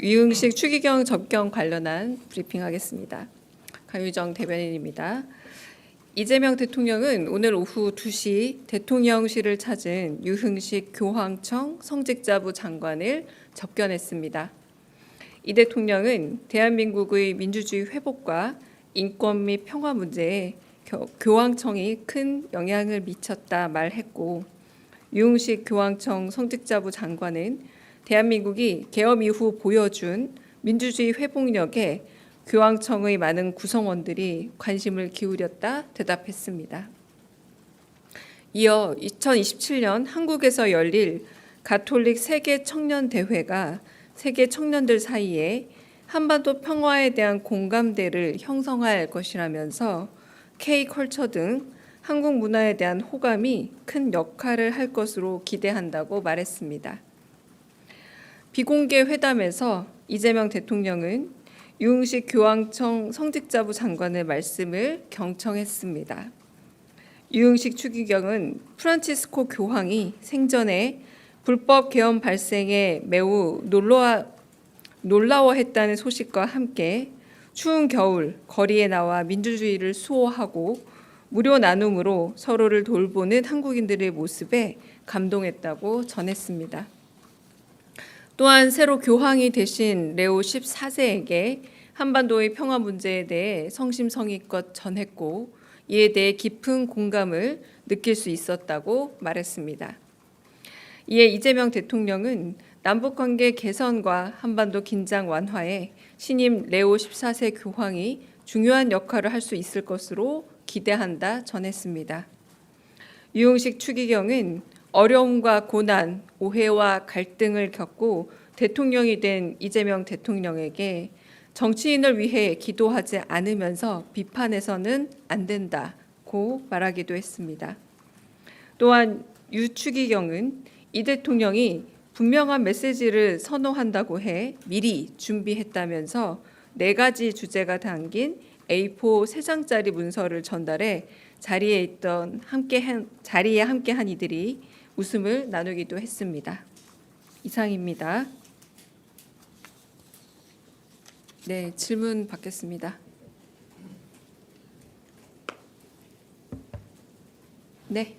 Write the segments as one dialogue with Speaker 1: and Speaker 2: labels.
Speaker 1: 유흥식 추기경 접견 관련한 브리핑하겠습니다. 강유정 대변인입니다. 이재명 대통령은 오늘 오후 2시 대통령실을 찾은 유흥식 교황청 성직자부 장관을 접견했습니다. 이 대통령은 대한민국의 민주주의 회복과 인권 및 평화 문제에 교황청이 큰 영향을 미쳤다 말했고, 유흥식 교황청 성직자부 장관은 대한민국이 개업 이후 보여준 민주주의 회복력에 교황청의 많은 구성원들이 관심을 기울였다 대답했습니다. 이어 2027년 한국에서 열릴 가톨릭 세계 청년 대회가 세계 청년들 사이에 한반도 평화에 대한 공감대를 형성할 것이라면서 K-컬처 등 한국 문화에 대한 호감이 큰 역할을 할 것으로 기대한다고 말했습니다. 비공개 회담에서 이재명 대통령은 유흥식 교황청 성직자부 장관의 말씀을 경청했습니다. 유흥식 추기경은 프란치스코 교황이 생전에 불법 계엄 발생에 매우 놀라워했다는 소식과 함께 추운 겨울 거리에 나와 민주주의를 수호하고 무료 나눔으로 서로를 돌보는 한국인들의 모습에 감동했다고 전했습니다. 또한 새로 교황이 되신 레오 14세에게 한반도의 평화 문제에 대해 성심성의껏 전했고, 이에 대해 깊은 공감을 느낄 수 있었다고 말했습니다. 이에 이재명 대통령은 남북관계 개선과 한반도 긴장 완화에 신임 레오 14세 교황이 중요한 역할을 할 수 있을 것으로 기대한다 전했습니다. 유흥식 추기경은 어려움과 고난, 오해와 갈등을 겪고 대통령이 된 이재명 대통령에게 정치인을 위해 기도하지 않으면서 비판해서는 안 된다고 말하기도 했습니다. 또한 유 추기경은 이 대통령이 분명한 메시지를 선호한다고 해 미리 준비했다면서 4가지 주제가 담긴 A4 3장짜리 문서를 전달해 자리에 함께한 이들이 웃음을 나누기도 했습니다. 이상입니다. 네, 질문 받겠습니다. 네.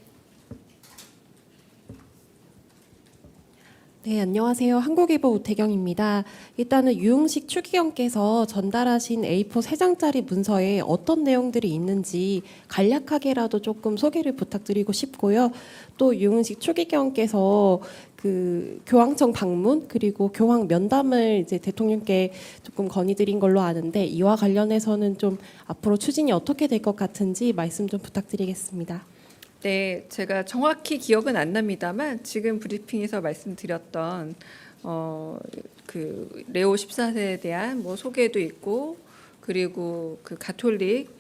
Speaker 2: 네, 안녕하세요. 한국일보 우태경입니다. 일단은 유흥식 추기경께서 전달하신 A4 3장짜리 문서에 어떤 내용들이 있는지 간략하게라도 조금 소개를 부탁드리고 싶고요. 또 유흥식 추기경께서 그 교황청 방문 그리고 교황 면담을 이제 대통령께 조금 건의드린 걸로 아는데, 이와 관련해서는 좀 앞으로 추진이 어떻게 될 것 같은지 말씀 좀 부탁드리겠습니다.
Speaker 1: 네, 제가 정확히 기억은 안 납니다만 지금 브리핑에서 말씀드렸던 그 레오 14세에 대한 뭐 소개도 있고, 그리고 그 가톨릭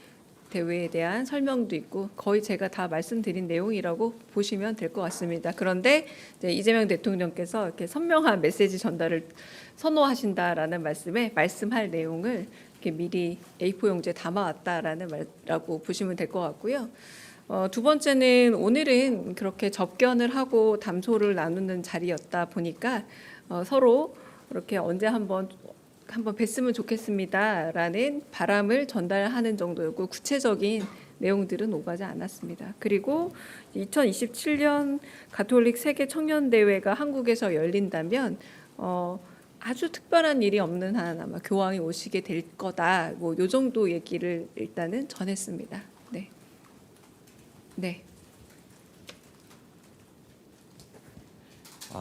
Speaker 1: 대회에 대한 설명도 있고, 거의 제가 다 말씀드린 내용이라고 보시면 될 것 같습니다. 그런데 이제 이재명 대통령께서 이렇게 선명한 메시지 전달을 선호하신다라는 말씀에 말씀할 내용을 이렇게 미리 A4 용지에 담아왔다라는 말라고 보시면 될 것 같고요. 두 번째는 오늘은 그렇게 접견을 하고 담소를 나누는 자리였다 보니까 서로 이렇게 언제 한번 뵀으면 좋겠습니다라는 바람을 전달하는 정도였고, 구체적인 내용들은 오가지 않았습니다. 그리고 2027년 가톨릭 세계 청년 대회가 한국에서 열린다면 아주 특별한 일이 없는 한 아마 교황이 오시게 될 거다. 뭐 요 정도 얘기를 일단은 전했습니다. 네. 네.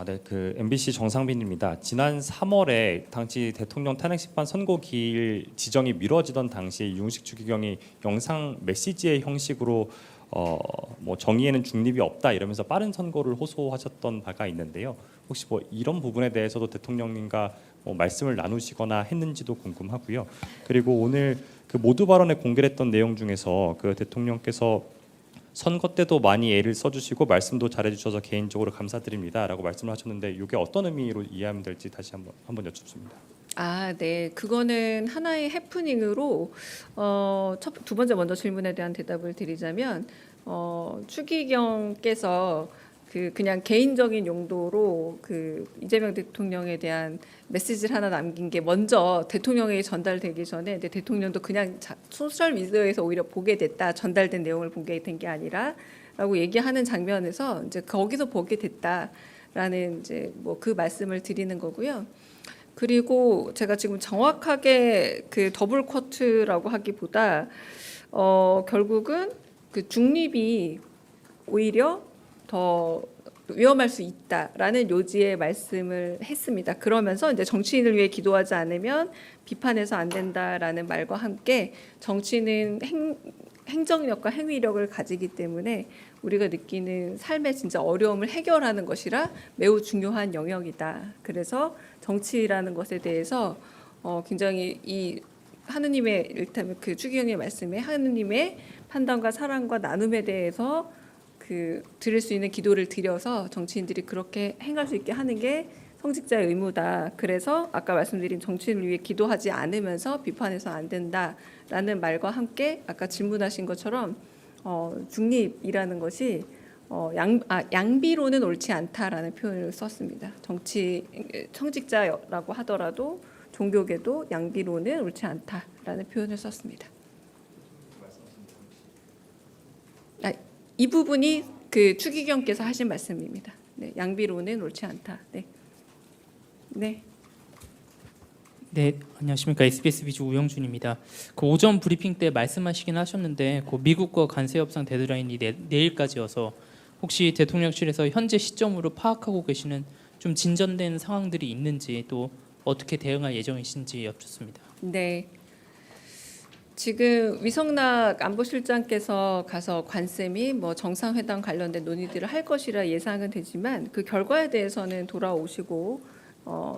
Speaker 3: 네, 그 MBC 정상빈입니다. 지난 3월에 당시 대통령 탄핵 심판 선고 기일 지정이 미뤄지던 당시 유흥식 추기경이 영상 메시지의 형식으로 뭐 정의에는 중립이 없다 이러면서 빠른 선고를 호소하셨던 바가 있는데요. 혹시 뭐 이런 부분에 대해서도 대통령님과 뭐 말씀을 나누시거나 했는지도 궁금하고요. 그리고 오늘 그 모두 발언에 공개했던 내용 중에서 그 대통령께서 선거 때도 많이 애를 써주시고 말씀도 잘해주셔서 개인적으로 감사드립니다라고 말씀을 하셨는데, 이게 어떤 의미로 이해하면 될지 다시 한번 여쭙습니다.
Speaker 1: 네, 그거는 하나의 해프닝으로 두 번째 먼저 질문에 대한 대답을 드리자면 추기경께서 그냥 개인적인 용도로 그 이재명 대통령에 대한 메시지를 하나 남긴 게 먼저 대통령에게 전달되기 전에 근데 대통령도 그냥 소셜 미디어에서 오히려 보게 됐다. 전달된 내용을 보게 된 게 아니라라고 얘기하는 장면에서 이제 거기서 보게 됐다라는 이제 뭐 그 말씀을 드리는 거고요. 그리고 제가 지금 정확하게 그 더블 쿼트라고 하기보다 결국은 그 중립이 오히려 더 위험할 수 있다라는 요지의 말씀을 했습니다. 그러면서 이제 정치인을 위해 기도하지 않으면 비판해서 안 된다라는 말과 함께 정치는 행정력과 행위력을 가지기 때문에 우리가 느끼는 삶의 진짜 어려움을 해결하는 것이라 매우 중요한 영역이다. 그래서 정치라는 것에 대해서 굉장히 이 하느님의 일단 그 추기경의 말씀에 하느님의 판단과 사랑과 나눔에 대해서 그 드릴 수 있는 기도를 드려서 정치인들이 그렇게 행할 수 있게 하는 게 성직자의 의무다. 그래서 아까 말씀드린 정치인을 위해 기도하지 않으면서 비판해서 안 된다라는 말과 함께 아까 질문하신 것처럼 중립이라는 것이 양비로는 옳지 않다라는 표현을 썼습니다. 청직자라고 하더라도 종교계도 양비로는 옳지 않다라는 표현을 썼습니다. 이 부분이 그 추기경께서 하신 말씀입니다. 네, 양비로는 옳지 않다. 네. 네.
Speaker 4: 네, 안녕하십니까. SBS 비즈 우영준입니다. 그 오전 브리핑 때 말씀하시긴 하셨는데 그 미국과 관세 협상 데드라인이 내일까지여서 혹시 대통령실에서 현재 시점으로 파악하고 계시는 좀 진전된 상황들이 있는지 또 어떻게 대응할 예정이신지 여쭙습니다.
Speaker 1: 네. 지금 위성락 안보실장께서 가서 관세 및 뭐 정상회담 관련된 논의들을 할 것이라 예상은 되지만 그 결과에 대해서는 돌아오시고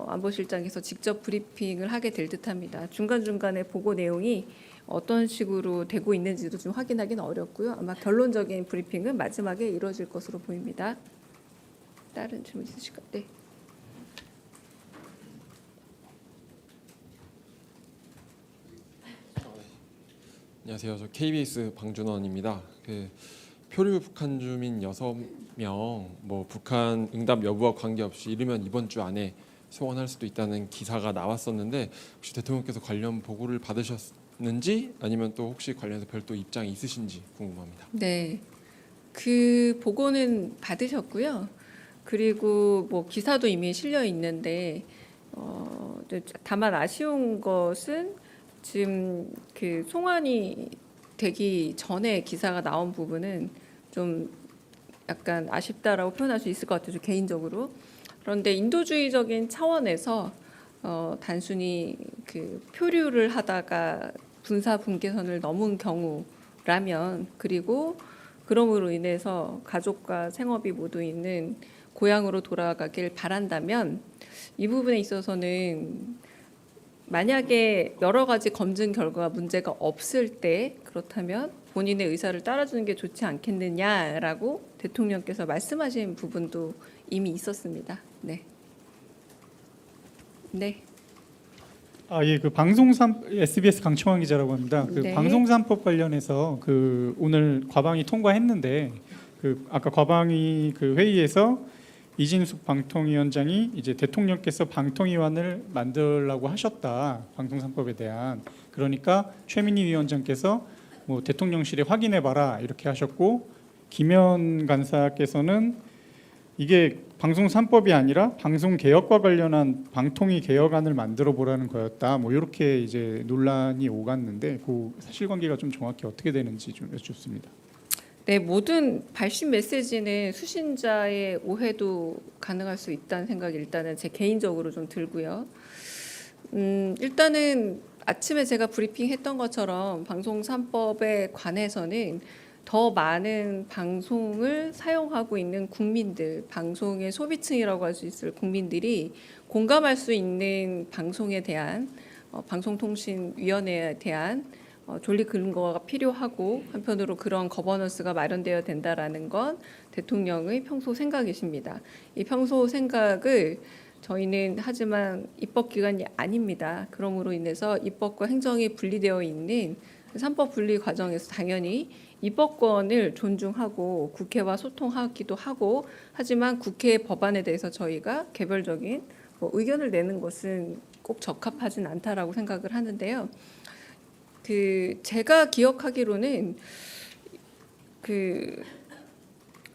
Speaker 1: 안보실장께서 직접 브리핑을 하게 될 듯합니다. 중간중간에 보고 내용이 어떤 식으로 되고 있는지도 좀 확인하기는 어렵고요. 아마 결론적인 브리핑은 마지막에 이루어질 것으로 보입니다. 다른 질문 있으실까요? 네.
Speaker 5: 안녕하세요. 저 KBS 방준원입니다. 그 표류 북한 주민 6명 뭐 북한 응답 여부와 관계없이 이르면 이번 주 안에 소환할 수도 있다는 기사가 나왔었는데 혹시 대통령께서 관련 보고를 받으셨는지 아니면 또 혹시 관련해서 별도 입장이 있으신지 궁금합니다.
Speaker 1: 네. 그 보고는 받으셨고요. 그리고 뭐 기사도 이미 실려 있는데 다만 아쉬운 것은 지금 그 송환이 되기 전에 기사가 나온 부분은 좀 약간 아쉽다라고 표현할 수 있을 것 같아요. 개인적으로. 그런데 인도주의적인 차원에서 단순히 그 표류를 하다가 군사 분계선을 넘은 경우라면 그리고 그럼으로 인해서 가족과 생업이 모두 있는 고향으로 돌아가길 바란다면 이 부분에 있어서는 만약에 여러 가지 검증 결과가 문제가 없을 때 그렇다면 본인의 의사를 따라주는 게 좋지 않겠느냐라고 대통령께서 말씀하신 부분도 이미 있었습니다. 네. 네.
Speaker 6: 예, 그 SBS 강청환 기자라고 합니다. 그
Speaker 1: 네.
Speaker 6: 방송산법 관련해서 그 오늘 과방위 통과했는데 그 아까 과방위 그 회의에서 이진숙 방통위원장이 이제 대통령께서 방통위원을 만들라고 하셨다. 방송산법에 대한. 그러니까 최민희 위원장께서 뭐 대통령실에 확인해 봐라 이렇게 하셨고 김현 간사께서는 이게 방송 3법이 아니라 방송 개혁과 관련한 방통위 개혁안을 만들어 보라는 거였다. 뭐 이렇게 이제 논란이 오갔는데 그 사실관계가 좀 정확히 어떻게 되는지 좀 여쭙습니다.
Speaker 1: 네, 모든 발신 메시지는 수신자의 오해도 가능할 수 있다는 생각이 일단은 제 개인적으로 좀 들고요. 일단은 아침에 제가 브리핑했던 것처럼 방송 3법에 관해서는 더 많은 방송을 사용하고 있는 국민들, 방송의 소비층이라고 할 수 있을 국민들이 공감할 수 있는 방송에 대한 방송통신위원회에 대한 존립 근거가 필요하고 한편으로 그런 거버넌스가 마련되어야 된다라는 건 대통령의 평소 생각이십니다. 이 평소 생각을 저희는 하지만 입법기관이 아닙니다. 그러므로 인해서 입법과 행정이 분리되어 있는 3법 분리 과정에서 당연히 입법권을 존중하고 국회와 소통하기도 하고 하지만 국회 법안에 대해서 저희가 개별적인 뭐 의견을 내는 것은 꼭 적합하진 않다라고 생각을 하는데요. 제가 기억하기로는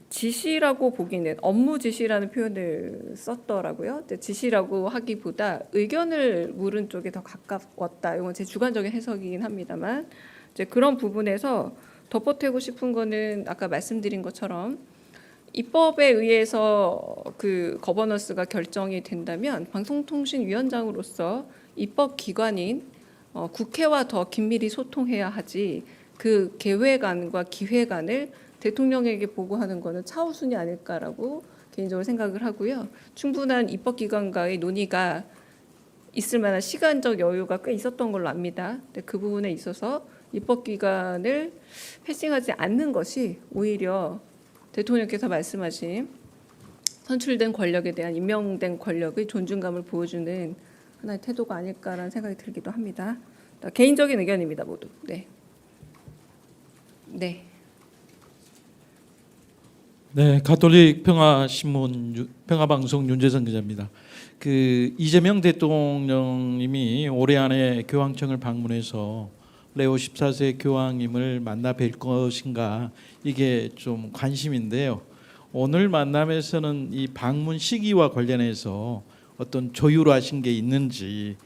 Speaker 1: 지시라고 보기는 업무 지시라는 표현을 썼더라고요. 근데 지시라고 하기보다 의견을 물은 쪽에 더 가까웠다. 이건 제 주관적인 해석이긴 합니다만 이제 그런 부분에서 덧보태고 싶은 거는 아까 말씀드린 것처럼 입법에 의해서 그 거버넌스가 결정이 된다면 방송통신위원장으로서 입법 기관인 국회와 더 긴밀히 소통해야 하지 그 개회관과 기회관을 대통령에게 보고하는 것은 차후순이 아닐까라고 개인적으로 생각을 하고요. 충분한 입법기관과의 논의가 있을 만한 시간적 여유가 꽤 있었던 걸로 압니다. 근데 그 부분에 있어서 입법기관을 패싱하지 않는 것이 오히려 대통령께서 말씀하신 선출된 권력에 대한 임명된 권력의 존중감을 보여주는 하나의 태도가 아닐까라는 생각이 들기도 합니다. 개인적인 의견입니다, 모두. 네. 네.
Speaker 7: 네, 가톨릭 평화신문 평화방송 윤재선 기자입니다. 이재명 대통령님이 올해 안에 교황청을 방문해서 레오 14세 교황님을 만나 뵐 것인가 이게 좀 관심인데요. 오늘 만남에서는 이 방문 시기와 관련해서 어떤 조율하신 게 있는지,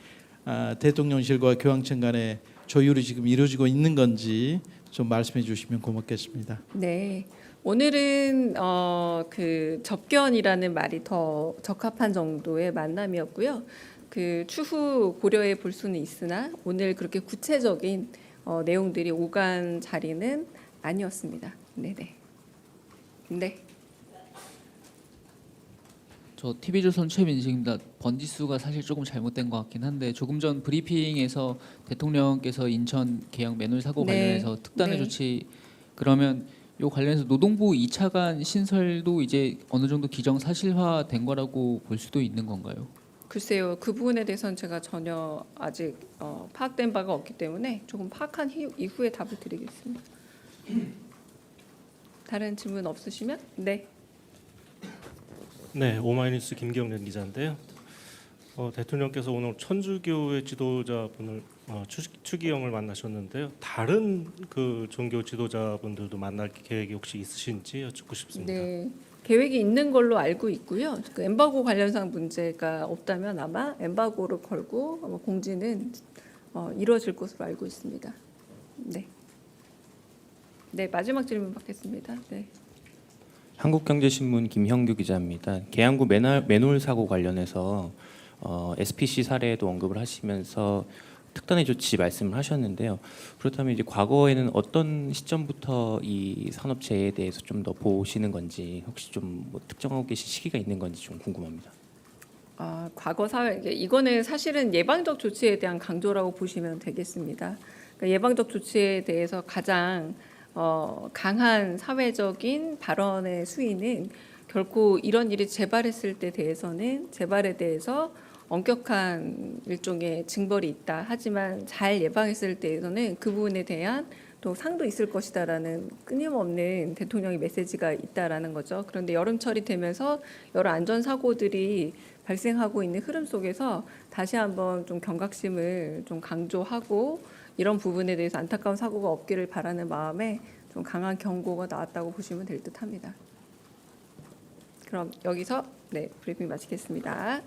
Speaker 7: 대통령실과 교황청 간에 조율이 지금 이루어지고 있는 건지 좀 말씀해 주시면 고맙겠습니다.
Speaker 1: 네. 오늘은 그 접견이라는 말이 더 적합한 정도의 만남이었고요. 추후 고려해 볼 수는 있으나 오늘 그렇게 구체적인 내용들이 오간 자리는 아니었습니다. 네네. 네.
Speaker 8: 저 TV조선 최민식입니다. 번지수가 사실 조금 잘못된 것 같긴 한데 조금 전 브리핑에서 대통령께서 인천 계양 맨홀 사고
Speaker 1: 네.
Speaker 8: 관련해서 특단의
Speaker 1: 네.
Speaker 8: 조치 그러면 요 관련해서 노동부 2차관 신설도 이제 어느 정도 기정사실화된 거라고 볼 수도 있는 건가요?
Speaker 1: 글쎄요. 그 부분에 대해서는 제가 전혀 아직 파악된 바가 없기 때문에 조금 파악한 이후에 답을 드리겠습니다. 다른 질문 없으시면? 네.
Speaker 9: 네, 오마이뉴스 김경련 기자인데요. 대통령께서 오늘 천주교의 지도자분을 추기경을 만나셨는데요. 다른 그 종교 지도자분들도 만날 계획이 혹시 있으신지 여쭙고 싶습니다.
Speaker 1: 네. 계획이 있는 걸로 알고 있고요. 그 엠바고 관련상 문제가 없다면 아마 엠바고를 걸고 아마 공지는 이루어질 것으로 알고 있습니다. 네. 네, 마지막 질문 받겠습니다. 네.
Speaker 10: 한국경제신문 김형규 기자입니다. 계양구 맨홀 사고 관련해서 SPC 사례도 언급을 하시면서 특단의 조치 말씀을 하셨는데요. 그렇다면 이제 과거에는 어떤 시점부터 이 산업재해에 대해서 좀 더 보시는 건지 혹시 좀 뭐 특정하고 계신 시기가 있는 건지 좀 궁금합니다.
Speaker 1: 과거 사회 이거는 사실은 예방적 조치에 대한 강조라고 보시면 되겠습니다. 그러니까 예방적 조치에 대해서 가장 강한 사회적인 발언의 수위는 결코 이런 일이 재발했을 때 대해서는 재발에 대해서 엄격한 일종의 징벌이 있다. 하지만 잘 예방했을 때에서는 그 부분에 대한 또 상도 있을 것이다라는 끊임없는 대통령의 메시지가 있다라는 거죠. 그런데 여름철이 되면서 여러 안전 사고들이 발생하고 있는 흐름 속에서 다시 한번 좀 경각심을 좀 강조하고 이런 부분에 대해서 안타까운 사고가 없기를 바라는 마음에 좀 강한 경고가 나왔다고 보시면 될 듯합니다. 그럼 여기서 브리핑 마치겠습니다.